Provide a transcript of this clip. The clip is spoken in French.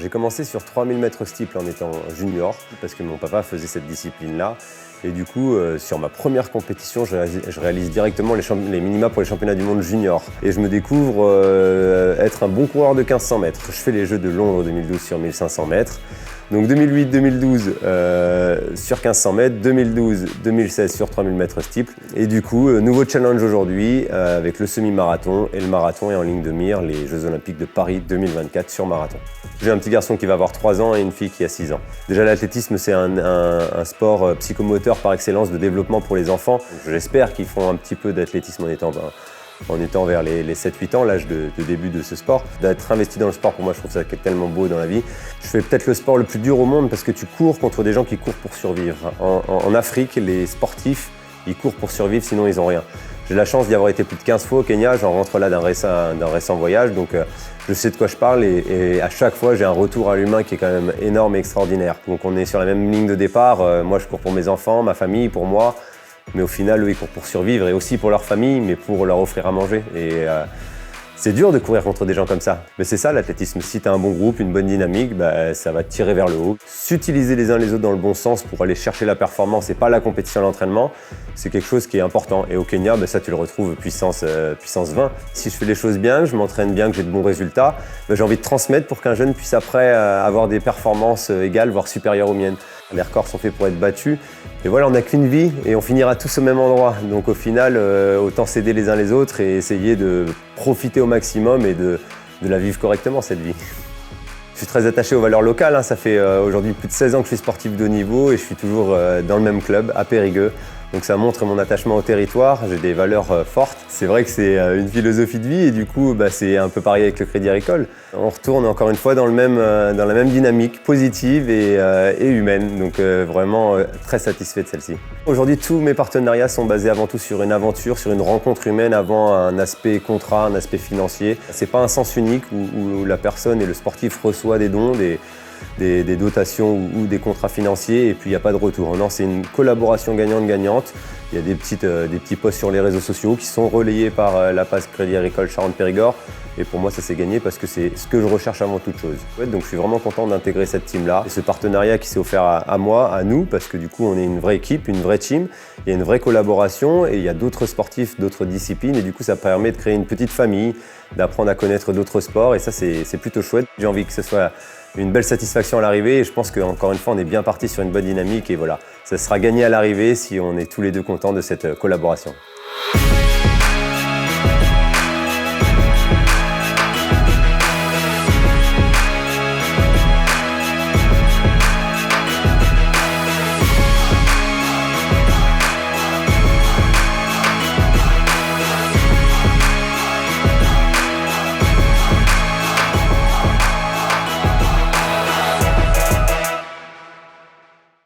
J'ai commencé sur 3000 mètres steeple en étant junior, parce que mon papa faisait cette discipline-là. Et du coup, sur ma première compétition, je réalise directement les minima pour les championnats du monde junior. Et je me découvre être un bon coureur de 1500 mètres. Je fais les Jeux de Londres 2012 sur 1500 mètres. Donc 2008-2012 sur 1500 mètres, 2012-2016 sur 3000 mètres steeple. Et du coup, nouveau challenge aujourd'hui avec le semi-marathon et le marathon et en ligne de mire, les Jeux Olympiques de Paris 2024 sur marathon. J'ai un petit garçon qui va avoir 3 ans et une fille qui a 6 ans. Déjà l'athlétisme c'est un sport psychomoteur par excellence de développement pour les enfants. J'espère qu'ils feront un petit peu d'athlétisme en étant vers les 7-8 ans, l'âge de début de ce sport. D'être investi dans le sport, pour moi, je trouve ça tellement beau dans la vie. Je fais peut-être le sport le plus dur au monde parce que tu cours contre des gens qui courent pour survivre. En Afrique, les sportifs, ils courent pour survivre, sinon ils n'ont rien. J'ai la chance d'y avoir été plus de 15 fois au Kenya, j'en rentre là d'un récent voyage, donc je sais de quoi je parle et à chaque fois j'ai un retour à l'humain qui est quand même énorme et extraordinaire. Donc on est sur la même ligne de départ, moi je cours pour mes enfants, ma famille, pour moi. Mais au final, eux, ils courent pour survivre et aussi pour leur famille, mais pour leur offrir à manger. Et c'est dur de courir contre des gens comme ça. Mais c'est ça l'athlétisme. Si tu as un bon groupe, une bonne dynamique, ça va te tirer vers le haut. S'utiliser les uns les autres dans le bon sens pour aller chercher la performance et pas la compétition à l'entraînement, c'est quelque chose qui est important. Et au Kenya, ça tu le retrouves puissance 20. Si je fais les choses bien, que je m'entraîne bien, que j'ai de bons résultats, j'ai envie de transmettre pour qu'un jeune puisse après avoir des performances égales, voire supérieures aux miennes. Les records sont faits pour être battus. Et voilà, on n'a qu'une vie et on finira tous au même endroit. Donc au final, autant s'aider les uns les autres et essayer de profiter au maximum et de la vivre correctement, cette vie. Je suis très attaché aux valeurs locales. Ça fait aujourd'hui plus de 16 ans que je suis sportif de haut niveau et je suis toujours dans le même club, à Périgueux. Donc ça montre mon attachement au territoire, j'ai des valeurs fortes. C'est vrai que c'est une philosophie de vie et du coup c'est un peu pareil avec le Crédit Agricole. On retourne encore une fois dans la même dynamique positive et humaine, donc vraiment très satisfait de celle-ci. Aujourd'hui tous mes partenariats sont basés avant tout sur une aventure, sur une rencontre humaine avant un aspect contrat, un aspect financier. C'est pas un sens unique où la personne et le sportif reçoit des dons, des dotations ou des contrats financiers et puis il n'y a pas de retour. Non, c'est une collaboration gagnante-gagnante. Il y a des petits posts sur les réseaux sociaux qui sont relayés par la page Crédit Agricole Charente-Périgord et pour moi ça s'est gagné parce que c'est ce que je recherche avant toute chose. Donc je suis vraiment content d'intégrer cette team-là et ce partenariat qui s'est offert à moi, à nous, parce que du coup on est une vraie équipe, une vraie team, il y a une vraie collaboration et il y a d'autres sportifs, d'autres disciplines et du coup ça permet de créer une petite famille, d'apprendre à connaître d'autres sports et ça c'est plutôt chouette. J'ai envie que ce soit une belle satisfaction à l'arrivée et je pense qu'encore une fois on est bien parti sur une bonne dynamique et voilà, ça sera gagné à l'arrivée si on est tous les deux contents de cette collaboration.